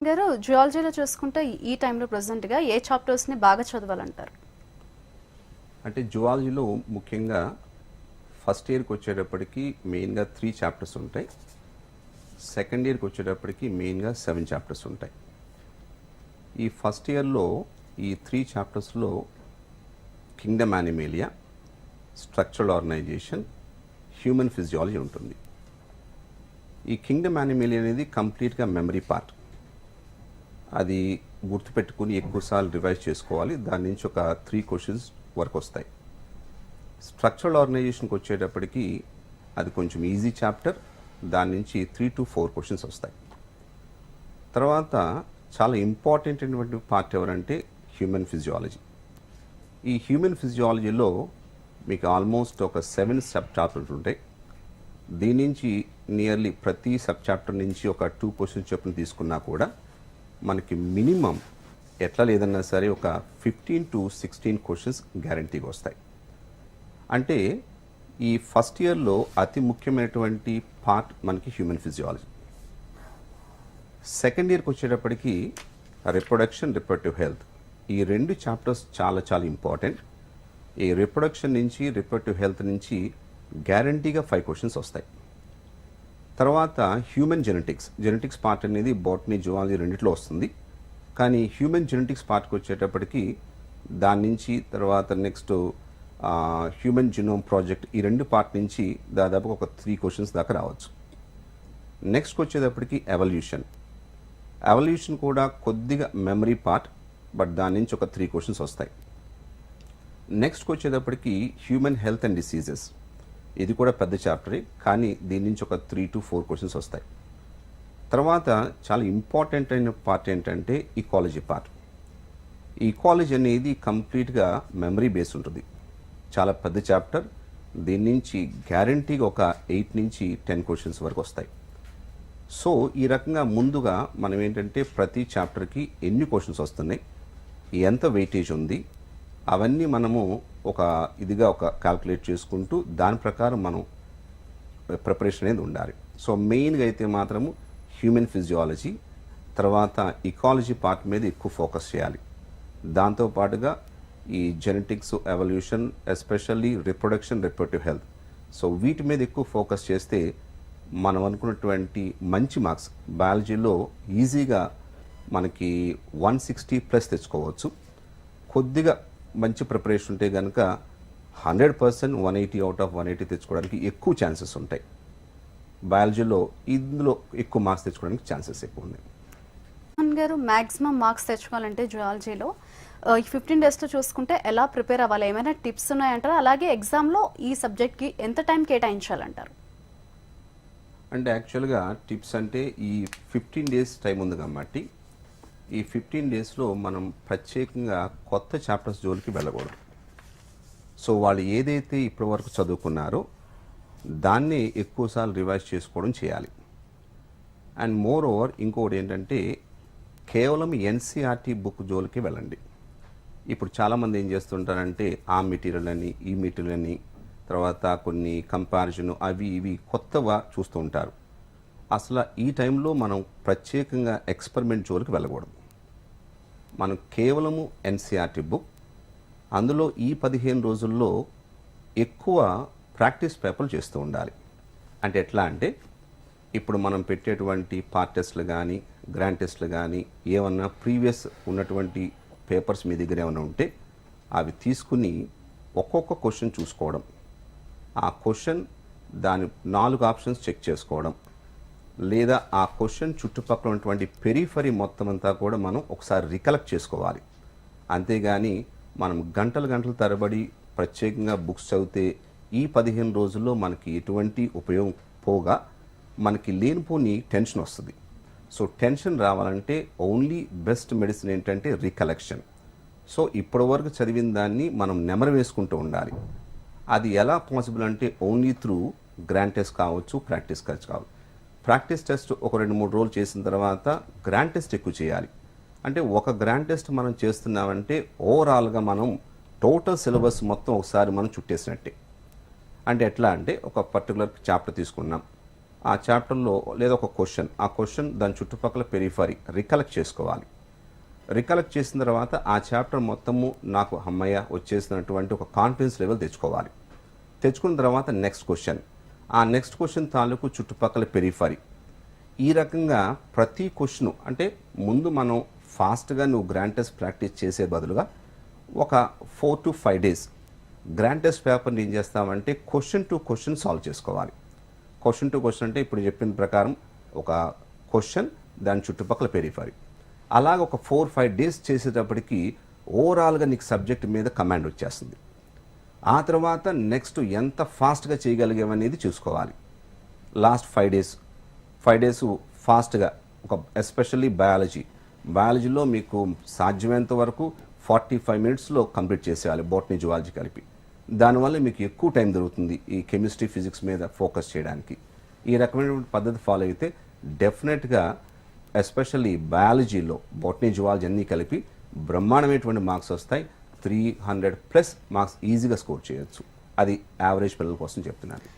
గారు జియాలజీలో చూసుకుంటే ఈ టైంలో ప్రెసెంట్గా ఏ చాప్టర్స్ని బాగా చదవాలంటారు? అంటే జువాలజీలో ముఖ్యంగా ఫస్ట్ ఇయర్కి వచ్చేటప్పటికి మెయిన్గా 3 చాప్టర్స్ ఉంటాయి. సెకండ్ ఇయర్కి వచ్చేటప్పటికి మెయిన్గా 7 చాప్టర్స్ ఉంటాయి. ఈ ఫస్ట్ ఇయర్లో ఈ 3 చాప్టర్స్లో kingdom Animalia, structural organisation, human physiology ఉంటుంది. ఈ కింగ్డమ్ యానిమేలియా అనేది కంప్లీట్గా మెమరీ పార్ట్. అది గుర్తుపెట్టుకుని ఎక్కువసార్లు రివైజ్ చేసుకోవాలి. దాని నుంచి ఒక 3 క్వశ్చన్స్ వరకు వస్తాయి. స్ట్రక్చరల్ ఆర్గనైజేషన్కి వచ్చేటప్పటికి అది కొంచెం ఈజీ చాప్టర్. దాని నుంచి 3 to 4 క్వశ్చన్స్ వస్తాయి. తర్వాత చాలా ఇంపార్టెంట్ అయినటువంటి పార్ట్ ఎవరంటే హ్యూమన్ ఫిజియాలజీ. ఈ హ్యూమన్ ఫిజియాలజీలో మీకు ఆల్మోస్ట్ ఒక 7 సబ్ చాప్టర్స్ ఉంటాయి. దీని నుంచి నియర్లీ ప్రతి సబ్ చాప్టర్ నుంచి ఒక 2 క్వశ్చన్స్ చొప్పున తీసుకున్నా కూడా మనకి మినిమం ఎట్లా లేదన్నా సరే ఒక 15 to 16 క్వశ్చన్స్ గ్యారంటీగా వస్తాయి. అంటే ఈ ఫస్ట్ ఇయర్లో అతి ముఖ్యమైనటువంటి పార్ట్ మనకి హ్యూమన్ ఫిజియాలజీ. సెకండ్ ఇయర్కి వచ్చేటప్పటికి రిప్రొడక్షన్, రిప్రొడక్టివ్ హెల్త్, ఈ 2 చాప్టర్స్ చాలా చాలా ఇంపార్టెంట్. ఈ రిప్రొడక్షన్ నుంచి, రిప్రొడక్టివ్ హెల్త్ నుంచి గ్యారంటీగా 5 క్వశ్చన్స్ వస్తాయి. తర్వాత హ్యూమన్ జెనెటిక్స్ పార్ట్ అనేది బాటనీ, జువాలజీ రెండిట్లో వస్తుంది. కానీ హ్యూమన్ జెనెటిక్స్ పార్ట్కి వచ్చేటప్పటికి దాని నుంచి తర్వాత నెక్స్ట్ హ్యూమన్ జినోమ్ ప్రాజెక్ట్, ఈ 2 పార్ట్ నుంచి దాదాపు ఒక 3 క్వశ్చన్స్ దాకా రావచ్చు. నెక్స్ట్ వచ్చేటప్పటికి ఎవల్యూషన్ కూడా కొద్దిగా మెమరీ పార్ట్, బట్ దాని నుంచి ఒక 3 క్వశ్చన్స్ వస్తాయి. నెక్స్ట్ వచ్చేటప్పటికి హ్యూమన్ హెల్త్ అండ్ డిసీజెస్, ఇది కూడా పెద్ద చాప్టరే, కానీ దీని నుంచి ఒక 3 to 4 క్వశ్చన్స్ వస్తాయి. తర్వాత చాలా ఇంపార్టెంట్ అయిన పార్ట్ ఏంటంటే ఈకాలజీ పార్ట్. ఈకాలజీ అనేది కంప్లీట్గా మెమరీ బేస్ ఉంటుంది. చాలా పెద్ద చాప్టర్. దీని నుంచి గ్యారంటీగా ఒక 8 నుంచి 10 క్వశ్చన్స్ వరకు వస్తాయి. సో ఈ రకంగా ముందుగా మనం ఏంటంటే ప్రతి చాప్టర్కి ఎన్ని క్వశ్చన్స్ వస్తున్నాయి, ఎంత వెయిటేజ్ ఉంది, అవన్నీ మనము ఒక క్యాల్కులేట్ చేసుకుంటూ దాని ప్రకారం మనం ప్రిపరేషన్ అనేది ఉండాలి. సో మెయిన్గా అయితే మాత్రము హ్యూమన్ ఫిజియాలజీ, తర్వాత ఇకాలజీ పార్ట్ మీద ఎక్కువ ఫోకస్ చేయాలి. దాంతోపాటుగా ఈ genetics, evolution, especially reproduction, reproductive health, so వీటి మీద ఎక్కువ ఫోకస్ చేస్తే మనం అనుకున్నటువంటి మంచి మార్క్స్ బయాలజీలో ఈజీగా మనకి 160+ తెచ్చుకోవచ్చు. కొద్దిగా మంచి ప్రిపరేషన్ ఉంటే కనుక 100% 180 out of 180 తెచ్చుకోవడానికి ఎక్కువ ఛాన్సెస్ ఉంటాయి. బయాలజీలో ఇందులో ఎక్కువ మార్క్స్ తెచ్చుకోవడానికి ఛాన్సెస్ ఎక్కువ ఉన్నాయి. మోహన్ గారు, మ్యాక్సిమం మార్క్స్ తెచ్చుకోవాలంటే జియాలజీలో ఈ 15 డేస్లో చూసుకుంటే ఎలా ప్రిపేర్ అవ్వాలి? ఏమైనా టిప్స్ ఉన్నాయంటారా? అలాగే ఎగ్జామ్లో ఈ సబ్జెక్ట్కి ఎంత టైం కేటాయించాలంటారు? అంటే యాక్చువల్గా టిప్స్ అంటే ఈ 15 డేస్ టైం ఉంది కాబట్టి ఈ 15 డేస్లో మనం ప్రత్యేకంగా కొత్త చాప్టర్స్ జోలికి వెళ్ళకూడదు. సో వాళ్ళు ఏదైతే ఇప్పటి వరకు చదువుకున్నారో దాన్ని ఎక్కువసార్లు రివైజ్ చేసుకోవడం చేయాలి. అండ్ మోర్ ఓవర్ ఇంకొకటి ఏంటంటే కేవలం ఎన్సీఆర్టీ బుక్ జోలికి వెళ్ళండి. ఇప్పుడు చాలామంది ఏం చేస్తుంటారంటే ఆ మెటీరియల్ అని, ఈ మెటీరియల్ అని, తర్వాత కొన్ని కంపారిజన్ అవి ఇవి కొత్తగా చూస్తూ ఉంటారు. అసలు ఈ టైంలో మనం ప్రత్యేకంగా ఎక్స్పెరిమెంట్ జోలికి వెళ్ళకూడదు. మనం కేవలము ఎన్సీఆర్టీ బుక్, అందులో ఈ 15 రోజుల్లో ఎక్కువ ప్రాక్టీస్ పేపర్లు చేస్తూ ఉండాలి. అంటే ఎట్లా అంటే ఇప్పుడు మనం పెట్టేటువంటి పార్ట్ టెస్ట్లు కానీ, గ్రాండ్ టెస్ట్లు కానీ, ఏమన్నా ప్రీవియస్ ఉన్నటువంటి పేపర్స్ మీ దగ్గర ఏమైనా ఉంటే అవి తీసుకుని ఒక్కొక్క క్వశ్చన్ చూసుకోవడం, ఆ క్వశ్చన్ దాని 4 ఆప్షన్స్ చెక్ చేసుకోవడం, లేదా ఆ క్వశ్చన్ చుట్టుపక్కల ఉన్నటువంటి పెరిఫరీ మొత్తం అంతా కూడా మనం ఒకసారి రికలెక్ట్ చేసుకోవాలి. అంతేగాని మనం గంటల తరబడి ప్రత్యేకంగా బుక్స్ చదివితే ఈ 15 రోజుల్లో మనకి ఎటువంటి ఉపయోగం పోగా మనకి లేనిపోని టెన్షన్ వస్తుంది. సో టెన్షన్ రావాలంటే ఓన్లీ బెస్ట్ మెడిసిన్ ఏంటంటే రికలెక్షన్. సో ఇప్పటి వరకు చదివిన దాన్ని మనం నెమరు వేసుకుంటూ ఉండాలి. అది ఎలా పాసిబుల్ అంటే ఓన్లీ త్రూ గ్రాండ్ టెస్ట్ కావచ్చు, ప్రాక్టీస్ కావచ్చు. ప్రాక్టీస్ టెస్ట్ ఒక 2-3 రోజులు చేసిన తర్వాత గ్రాండ్ టెస్ట్ ఎక్కువ చేయాలి. అంటే ఒక గ్రాండ్ టెస్ట్ మనం చేస్తున్నామంటే ఓవరాల్గా మనం టోటల్ సిలబస్ మొత్తం ఒకసారి మనం చుట్టేసినట్టే. అంటే ఎట్లా అంటే ఒక పర్టికులర్ చాప్టర్ తీసుకున్నాం, ఆ చాప్టర్లో లేదా ఒక క్వశ్చన్, ఆ క్వశ్చన్ దాని చుట్టుపక్కల పెరిఫరీ రికలెక్ట్ చేసుకోవాలి. రికలెక్ట్ చేసిన తర్వాత ఆ చాప్టర్ మొత్తము నాకు అమ్మయ్య వచ్చేసినటువంటి ఒక కాన్ఫిడెన్స్ లెవెల్ తెచ్చుకోవాలి. తెచ్చుకున్న తర్వాత నెక్స్ట్ క్వశ్చన్, ఆ నెక్స్ట్ క్వశ్చన్ తాలూకు చుట్టుపక్కల పెరిఫరీ. ఈ రకంగా ప్రతి క్వశ్చన్ అంటే ముందు మనం ఫాస్ట్గా నువ్వు గ్రాండ్ టెస్ట్ ప్రాక్టీస్ చేసే బదులుగా ఒక 4 to 5 డేస్ గ్రాండ్ టెస్ట్ పేపర్ని ఏం చేస్తామంటే క్వశ్చన్ టు క్వశ్చన్ సాల్వ్ చేసుకోవాలి. క్వశ్చన్ టు క్వశ్చన్ అంటే ఇప్పుడు చెప్పిన ప్రకారం ఒక క్వశ్చన్, దాని చుట్టుపక్కల పెరిఫరీ. అలాగ ఒక 4-5 డేస్ చేసేటప్పటికి ఓవరాల్గా నీకు సబ్జెక్ట్ మీద కమాండ్ వచ్చేస్తుంది. ఆ తర్వాత నెక్స్ట్ ఎంత ఫాస్ట్గా చేయగలిగామనేది చూసుకోవాలి. లాస్ట్ 5 డేస్ ఫాస్ట్గా ఒక ఎస్పెషల్లీ బయాలజీలో మీకు సాధ్యమైనంత వరకు 45 మినిట్స్లో కంప్లీట్ చేసేయాలి, బోటనీ జువాలజీ కలిపి. దానివల్ల మీకు ఎక్కువ టైం దొరుకుతుంది ఈ కెమిస్ట్రీ ఫిజిక్స్ మీద ఫోకస్ చేయడానికి. ఈ రకమైన పద్ధతి ఫాలో అయితే డెఫినెట్గా ఎస్పెషల్లీ బయాలజీలో బోటనీ జువాలజీ అన్నీ కలిపి బ్రహ్మాండమైనటువంటి మార్క్స్ వస్తాయి. 300+ మార్క్స్ ఈజీగా స్కోర్ చేయొచ్చు. అది యావరేజ్ పిల్లల కోసం చెప్తున్నాను.